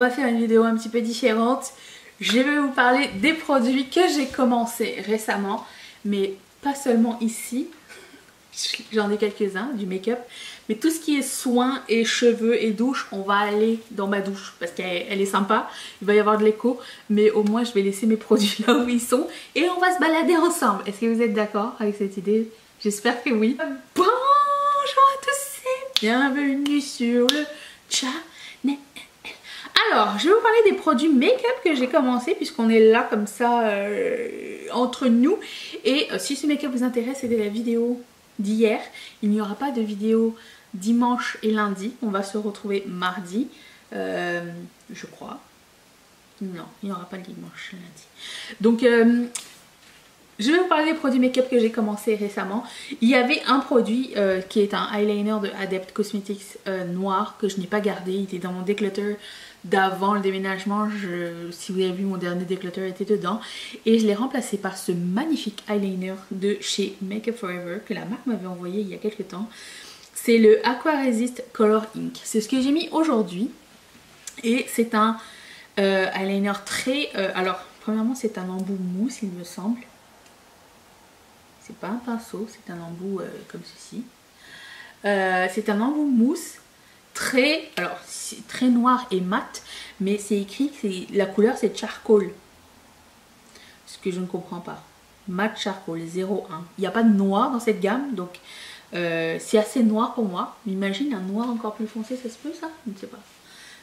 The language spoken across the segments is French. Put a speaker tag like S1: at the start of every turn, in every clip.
S1: On va faire une vidéo un petit peu différente. Je vais vous parler des produits que j'ai commencé récemment, mais pas seulement ici. J'en ai quelques-uns, du make-up. Mais tout ce qui est soins et cheveux et douche, on va aller dans ma douche parce qu'elle est sympa. Il va y avoir de l'écho, mais au moins je vais laisser mes produits là où ils sont et on va se balader ensemble. Est-ce que vous êtes d'accord avec cette idée? J'espère que oui. Bonjour à tous et bienvenue sur le channel. Alors, je vais vous parler des produits make-up que j'ai commencé puisqu'on est là comme ça entre nous. Et si ce make-up vous intéresse, c'était la vidéo d'hier. Il n'y aura pas de vidéo dimanche et lundi. On va se retrouver mardi, je crois. Non, il n'y aura pas de dimanche et lundi. Donc, je vais vous parler des produits make-up que j'ai commencé récemment. Il y avait un produit qui est un eyeliner de Adept Cosmetics noir que je n'ai pas gardé. Il était dans mon declutter d'avant le déménagement. Si vous avez vu, mon dernier declutter était dedans. Et je l'ai remplacé par ce magnifique eyeliner de chez Makeup Forever que la marque m'avait envoyé il y a quelques temps. C'est le Aqua Resist Color Ink. C'est ce que j'ai mis aujourd'hui. Et c'est un eyeliner très... alors, premièrement, c'est un embout mousse, il me semble. C'est pas un pinceau, c'est un embout comme ceci. C'est un embout mousse très, alors c'est très noir et mat, mais c'est écrit que la couleur c'est charcoal. Ce que je ne comprends pas. Mat charcoal 01. Il n'y a pas de noir dans cette gamme, donc c'est assez noir pour moi. Imagine un noir encore plus foncé, ça se peut ça? Je ne sais pas.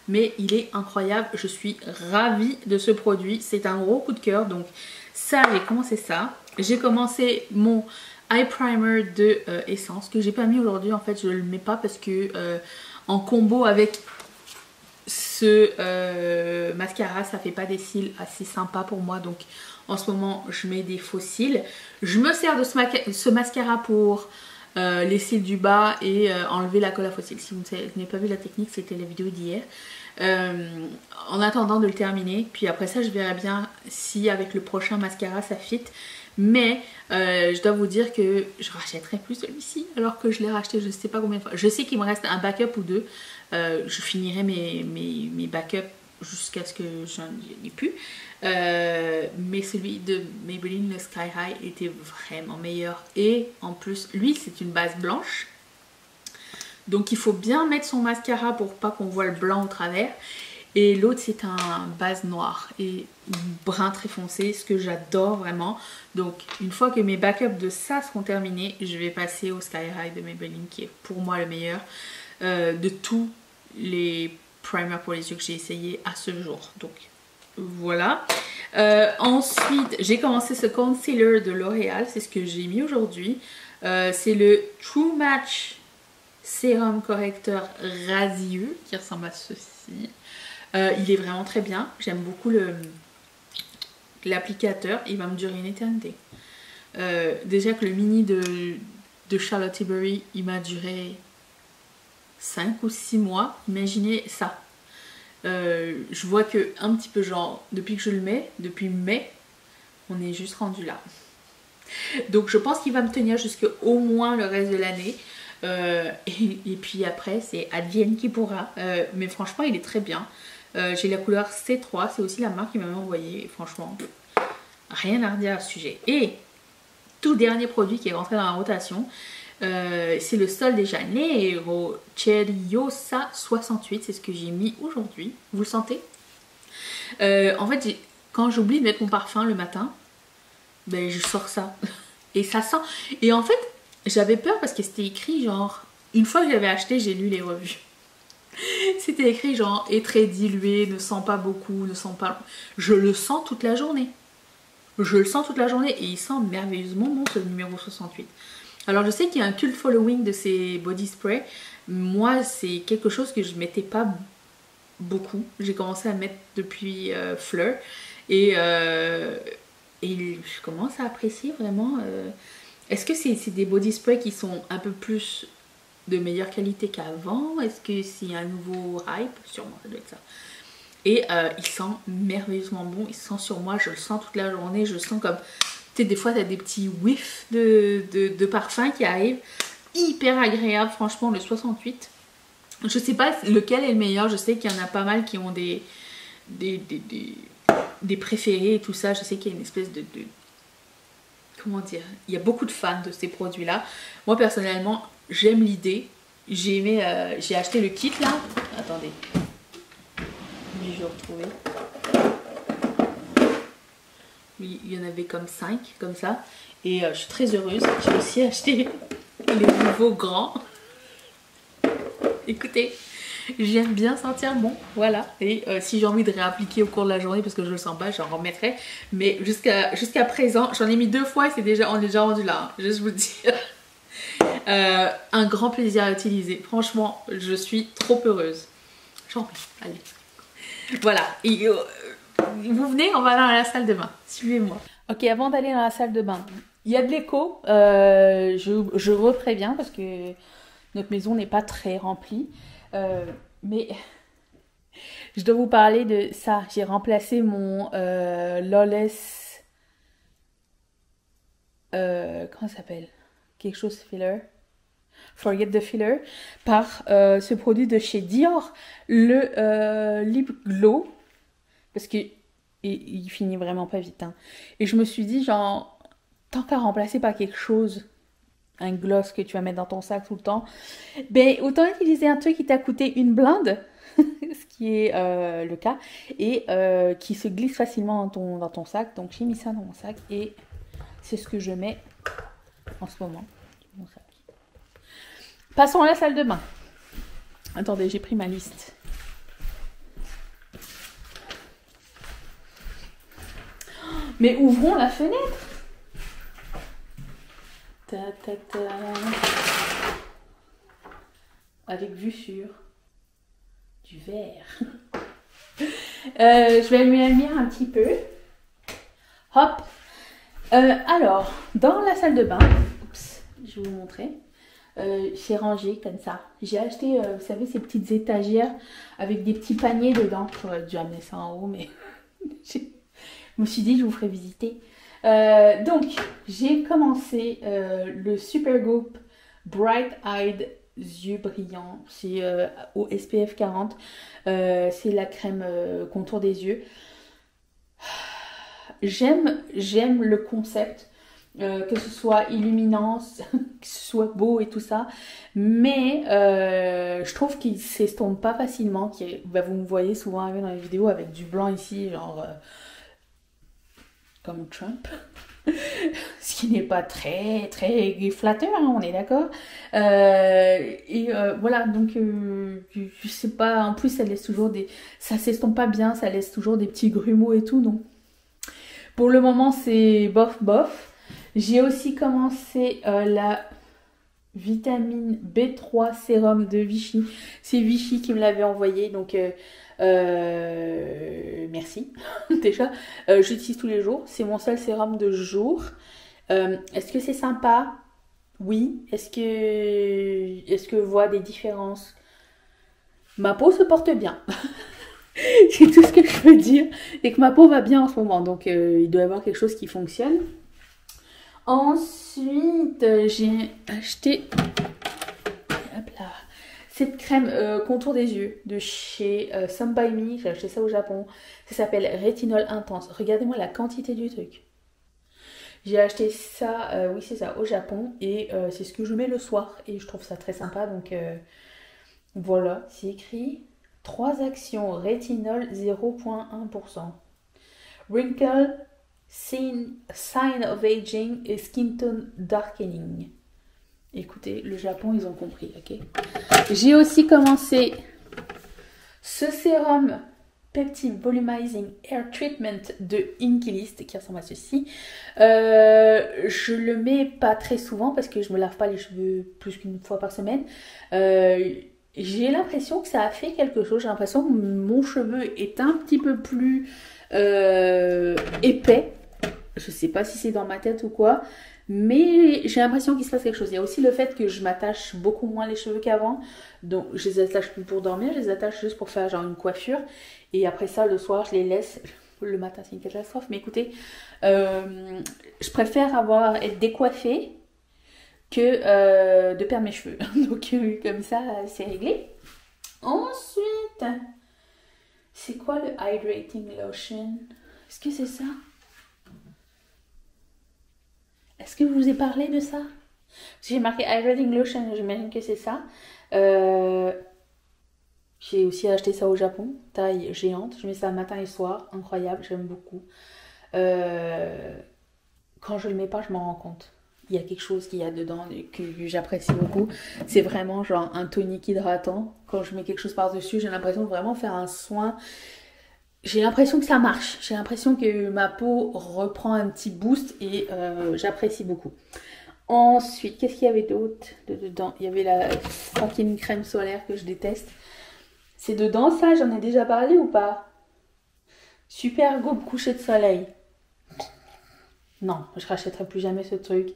S1: Mais il est incroyable, je suis ravie de ce produit. C'est un gros coup de cœur, donc ça, j'ai commencé ça. J'ai commencé mon eye primer de Essence que j'ai pas mis aujourd'hui. En fait, je le mets pas parce que en combo avec ce mascara, ça fait pas des cils assez sympas pour moi. Donc en ce moment, je mets des faux cils. Je me sers de ce mascara pour les cils du bas et enlever la colle à faux cils. Si vous n'avez pas vu la technique, c'était la vidéo d'hier. En attendant de le terminer, puis après ça je verrai bien si avec le prochain mascara ça fit, mais je dois vous dire que je rachèterai plus celui-ci alors que je l'ai racheté je sais pas combien de fois. Je sais qu'il me reste un backup ou deux, je finirai mes backups jusqu'à ce que j'en ai plus, mais celui de Maybelline, le Sky High, était vraiment meilleur et en plus lui c'est une base blanche. Donc il faut bien mettre son mascara pour pas qu'on voit le blanc au travers. Et l'autre c'est un base noir et brun très foncé, ce que j'adore vraiment. Donc une fois que mes backups de ça seront terminés, je vais passer au Sky High de Maybelline qui est pour moi le meilleur de tous les primers pour les yeux que j'ai essayé à ce jour. Donc voilà. Ensuite j'ai commencé ce concealer de L'Oréal, c'est ce que j'ai mis aujourd'hui. C'est le True Match sérum correcteur radieux qui ressemble à ceci. Il est vraiment très bien. J'aime beaucoup l'applicateur. Il va me durer une éternité. Déjà que le mini de Charlotte Tilbury, il m'a duré 5 ou 6 mois. Imaginez ça. Je vois que un petit peu genre, depuis que je le mets, depuis mai, on est juste rendu là. Donc je pense qu'il va me tenir jusqu'au moins le reste de l'année. Et puis après c'est advienne qui pourra, mais franchement il est très bien. J'ai la couleur C3, c'est aussi la marque qui m'a envoyé et franchement rien à redire à ce sujet. Et tout dernier produit qui est rentré dans la rotation, c'est le Sol de Janeiro Cheriosa 68, c'est ce que j'ai mis aujourd'hui. Vous le sentez? En fait quand j'oublie de mettre mon parfum le matin, ben je sors ça et ça sent, et en fait j'avais peur parce que c'était écrit genre, une fois que j'avais acheté, j'ai lu les revues. C'était écrit genre, est très dilué, ne sent pas beaucoup, ne sent pas... Je le sens toute la journée. Je le sens toute la journée et il sent merveilleusement bon ce numéro 68. Alors je sais qu'il y a un cult following de ces body spray. Moi c'est quelque chose que je mettais pas beaucoup. J'ai commencé à mettre depuis Fleur et je commence à apprécier vraiment... Est-ce que c'est des body sprays qui sont un peu plus de meilleure qualité qu'avant? Est-ce que c'est un nouveau hype? Sûrement, ça doit être ça. Et il sent merveilleusement bon. Il sent sur moi, je le sens toute la journée. Je le sens comme... Tu sais, des fois, tu as des petits whiffs de parfum qui arrivent. Hyper agréable, franchement, le 68. Je sais pas lequel est le meilleur. Je sais qu'il y en a pas mal qui ont des des préférés et tout ça. Je sais qu'il y a une espèce de comment dire, il y a beaucoup de fans de ces produits-là. Moi, personnellement, j'aime l'idée. J'ai aimé, j'ai acheté le kit là. Attendez. Je vais retrouver. Oui, il y en avait comme 5, comme ça. Et je suis très heureuse. J'ai aussi acheté les nouveaux grands. Écoutez, j'aime bien sentir bon, voilà. Et si j'ai envie de réappliquer au cours de la journée, parce que je le sens pas, j'en remettrai. Mais jusqu'à présent, j'en ai mis 2 fois et on est déjà rendu là. Hein, juste vous dire. Un grand plaisir à utiliser. Franchement, je suis trop heureuse. J'en prie, allez. Voilà. Et, vous venez, on va dans la salle de bain. Suivez-moi. Ok, avant d'aller dans la salle de bain, il y a de l'écho. Je vous préviens parce que notre maison n'est pas très remplie. Mais je dois vous parler de ça. J'ai remplacé mon Lawless. Comment ça s'appelle? Quelque chose filler. Forget the Filler. Par ce produit de chez Dior. Le Lip Glow. Parce que il finit vraiment pas vite. Hein. Et je me suis dit, genre, tant qu'à remplacer par quelque chose, un gloss que tu vas mettre dans ton sac tout le temps, ben autant utiliser un truc qui t'a coûté une blinde, ce qui est le cas, et qui se glisse facilement dans ton sac. Donc j'ai mis ça dans mon sac et c'est ce que je mets en ce moment dans mon sac. Passons à la salle de bain. Attendez, j'ai pris ma liste. Mais ouvrons la fenêtre. Ta, ta, ta. Avec vue sur du verre. Je vais allumer la lumière un petit peu. Hop. Alors, dans la salle de bain, oups, je vais vous montrer. J'ai rangé comme ça. J'ai acheté, vous savez, ces petites étagères avec des petits paniers dedans. J'aurais dû amener ça en haut, mais je me suis dit je vous ferai visiter. Donc, j'ai commencé le Supergoop Bright Eyed Yeux Brillants. C'est au SPF 40. C'est la crème contour des yeux. J'aime le concept. Que ce soit illuminant, que ce soit beau et tout ça, mais je trouve qu'il s'estompe pas facilement. Vous me voyez souvent arriver dans les vidéos avec du blanc ici, genre comme Trump, ce qui n'est pas très flatteur, hein, on est d'accord. Voilà, donc je sais pas, en plus ça laisse toujours ça s'estompe pas bien, ça laisse toujours des petits grumeaux et tout, donc pour le moment c'est bof. J'ai aussi commencé la vitamine B3 sérum de Vichy. C'est Vichy qui me l'avait envoyé, donc merci déjà. J'utilise tous les jours, c'est mon seul sérum de jour. Est-ce que c'est sympa? Oui. Est-ce que je vois des différences? Ma peau se porte bien. C'est tout ce que je peux dire. Et que ma peau va bien en ce moment, donc il doit y avoir quelque chose qui fonctionne. Ensuite, j'ai acheté cette crème contour des yeux de chez Some By Me. J'ai acheté ça au Japon. Ça s'appelle Rétinol Intense. Regardez-moi la quantité du truc. J'ai acheté ça, oui c'est ça, au Japon. Et c'est ce que je mets le soir. Et je trouve ça très sympa. Donc voilà, c'est écrit 3 actions rétinol 0,1%. Wrinkle Sign of Aging et Skin Tone Darkening. Écoutez, le Japon, ils ont compris, ok? J'ai aussi commencé ce sérum Peptide Volumizing Hair Treatment de Inkilist qui ressemble à ceci. Je le mets pas très souvent parce que je me lave pas les cheveux plus qu'une fois par semaine. J'ai l'impression que ça a fait quelque chose. J'ai l'impression que mon cheveu est un petit peu plus épais. Je sais pas si c'est dans ma tête ou quoi, mais j'ai l'impression qu'il se passe quelque chose. Il y a aussi le fait que je m'attache beaucoup moins les cheveux qu'avant. Donc je les attache plus pour dormir, je les attache juste pour faire genre une coiffure. Et après ça, le soir, je les laisse. Le matin, c'est une catastrophe. Mais écoutez, je préfère être décoiffée que de perdre mes cheveux. Donc comme ça, c'est réglé. Ensuite, C'est quoi le Hydrating Lotion? Est-ce que c'est ça? Est-ce que je vous ai parlé de ça? J'ai marqué Hydrating Lotion, j'imagine que c'est ça. J'ai aussi acheté ça au Japon, taille géante. Je mets ça matin et soir, incroyable, j'aime beaucoup. Quand je le mets pas, je m'en rends compte. Il y a quelque chose qu'il y a dedans que j'apprécie beaucoup. C'est vraiment genre un tonique hydratant. Quand je mets quelque chose par-dessus, j'ai l'impression de vraiment faire un soin. J'ai l'impression que ça marche. J'ai l'impression que ma peau reprend un petit boost et j'apprécie beaucoup. Ensuite, qu'est-ce qu'il y avait d'autre dedans? Il y avait la fucking crème solaire que je déteste. C'est dedans ça, j'en ai déjà parlé ou pas? Super Goop coucher de soleil. Non, je rachèterai plus jamais ce truc.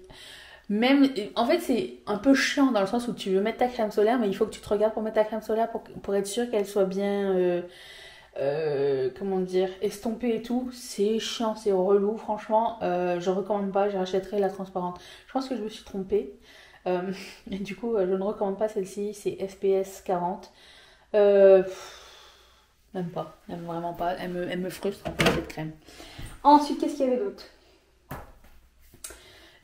S1: Même, en fait, c'est un peu chiant dans le sens où tu veux mettre ta crème solaire, mais il faut que tu te regardes pour mettre ta crème solaire pour être sûr qu'elle soit bien, comment dire, estompée et tout. C'est chiant, c'est relou. Franchement, je recommande pas. Je rachèterai la transparente. Je pense que je me suis trompée. Et du coup, je ne recommande pas celle-ci. C'est FPS 40. Même pas, même vraiment pas. Elle me frustre en fait cette crème. Ensuite, qu'est-ce qu'il y avait d'autre?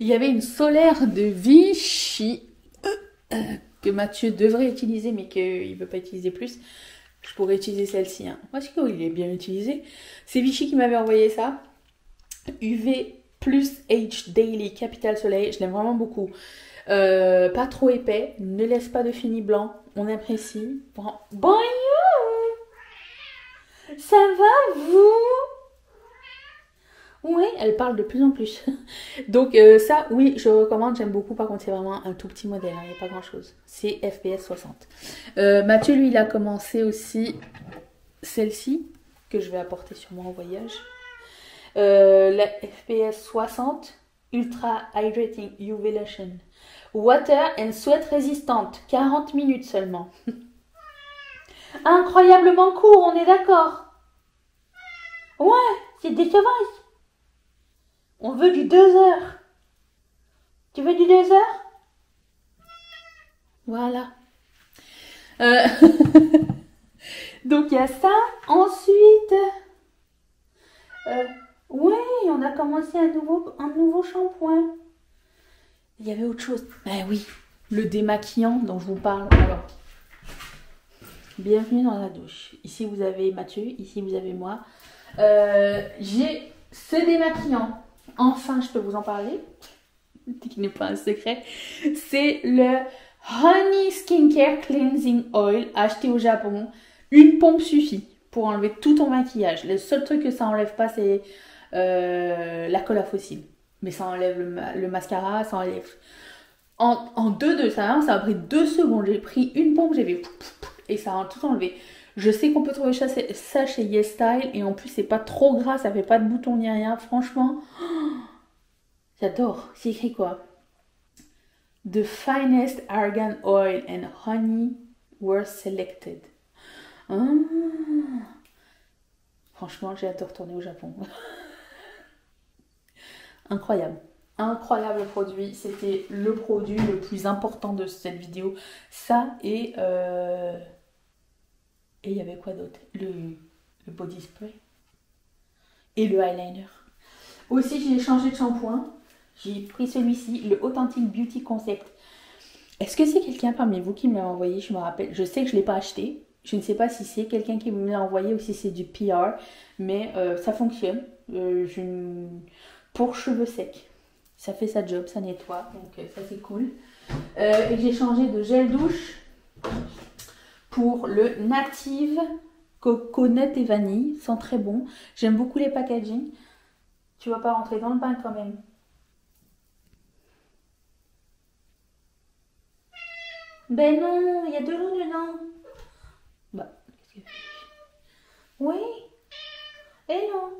S1: Il y avait une solaire de Vichy que Mathieu devrait utiliser mais qu'il ne veut pas utiliser plus. Je pourrais utiliser celle-ci. Hein. Moi, je sais qu'il est bien utilisé. C'est Vichy qui m'avait envoyé ça. UV plus H Daily Capital Soleil. Je l'aime vraiment beaucoup. Pas trop épais. Ne laisse pas de fini blanc. On apprécie. Bonjour. Ça va vous? Oui, elle parle de plus en plus. Donc ça, oui, je recommande, j'aime beaucoup. Par contre, c'est vraiment un tout petit modèle, hein, il n'y a pas grand-chose. C'est FPS 60. Mathieu, lui, il a commencé aussi celle-ci, que je vais apporter sur moi en voyage. La FPS 60 Ultra Hydrating UV Lotion. Water and Sweat résistante, 40 minutes seulement. Incroyablement court, on est d'accord? Ouais, c'est décevant. On veut du 2 heures. Tu veux du 2 heures? Voilà. Donc il y a ça. Ensuite, oui, on a commencé un nouveau shampoing. Il y avait autre chose. Ben oui, le démaquillant dont je vous parle. Alors, bienvenue dans la douche. Ici vous avez Mathieu, ici vous avez moi. J'ai ce démaquillant. Enfin, je peux vous en parler, qui n'est pas un secret. C'est le Honey Skincare Cleansing Oil acheté au Japon. Une pompe suffit pour enlever tout ton maquillage. Le seul truc que ça enlève pas, c'est la colle à fossile. Mais ça enlève le mascara, ça enlève... En 2 ça a pris 2 secondes. J'ai pris une pompe, j'ai vu et ça a tout enlevé. Je sais qu'on peut trouver ça chez YesStyle et en plus c'est pas trop gras, ça fait pas de boutons ni rien. Franchement, j'adore. C'est écrit quoi? The finest argan oil and honey were selected. Franchement, j'ai hâte de retourner au Japon. Incroyable. Incroyable produit. C'était le produit le plus important de cette vidéo. Ça et il y avait quoi d'autre? Le body spray. Et le eyeliner. Aussi, j'ai changé de shampoing. J'ai pris celui-ci, le Authentic Beauty Concept. Est-ce que c'est quelqu'un parmi vous qui me l'a envoyé? Je me rappelle. Je sais que je ne l'ai pas acheté. Je ne sais pas si c'est quelqu'un qui me l'a envoyé ou si c'est du PR. Mais ça fonctionne. Pour cheveux secs. Ça fait sa job, ça nettoie. Donc ça c'est cool. Et j'ai changé de gel douche pour le Native Coconut et Vanille. Ils sont très bons. J'aime beaucoup les packaging. Tu vas pas rentrer dans le bain quand même. Ben non, il y a de l'eau dedans. Bah, qu'est-ce que... Oui. Et non.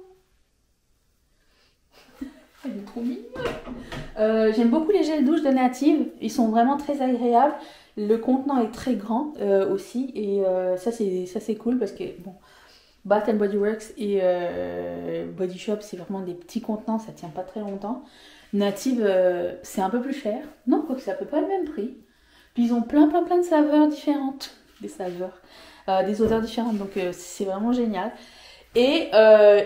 S1: Elle est trop mignonne. J'aime beaucoup les gels douche de Native. Ils sont vraiment très agréables. Le contenant est très grand aussi. Et ça c'est cool parce que bon, Bath and Body Works et Body Shop, c'est vraiment des petits contenants. Ça tient pas très longtemps. Native, c'est un peu plus cher. Non, quoique c'est à peu près le même prix. Puis ils ont plein de saveurs différentes. Des saveurs. des odeurs différentes, donc c'est vraiment génial. Et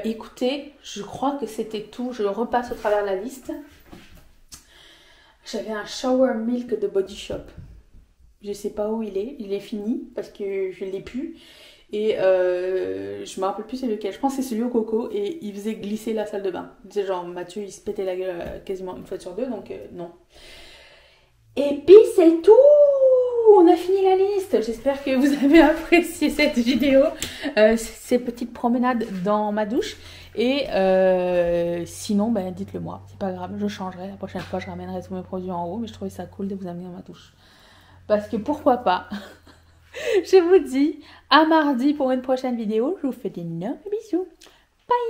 S1: écoutez, je crois que c'était tout. Je repasse au travers la liste. J'avais un shower milk de Body Shop. Je sais pas où il est fini parce que je l'ai plus. Et je me rappelle plus c'est lequel. Je pense que c'est celui au coco et il faisait glisser la salle de bain. C'est genre Mathieu il se pétait la gueule quasiment une fois sur deux, donc non. Et puis c'est tout. On a fini la liste. J'espère que vous avez apprécié cette vidéo, ces petites promenades dans ma douche. Et sinon, ben, dites-le moi, c'est pas grave, je changerai. La prochaine fois, je ramènerai tous mes produits en haut, mais je trouvais ça cool de vous amener dans ma douche. Parce que pourquoi pas. Je vous dis à mardi pour une prochaine vidéo. Je vous fais d'énormes bisous. Bye!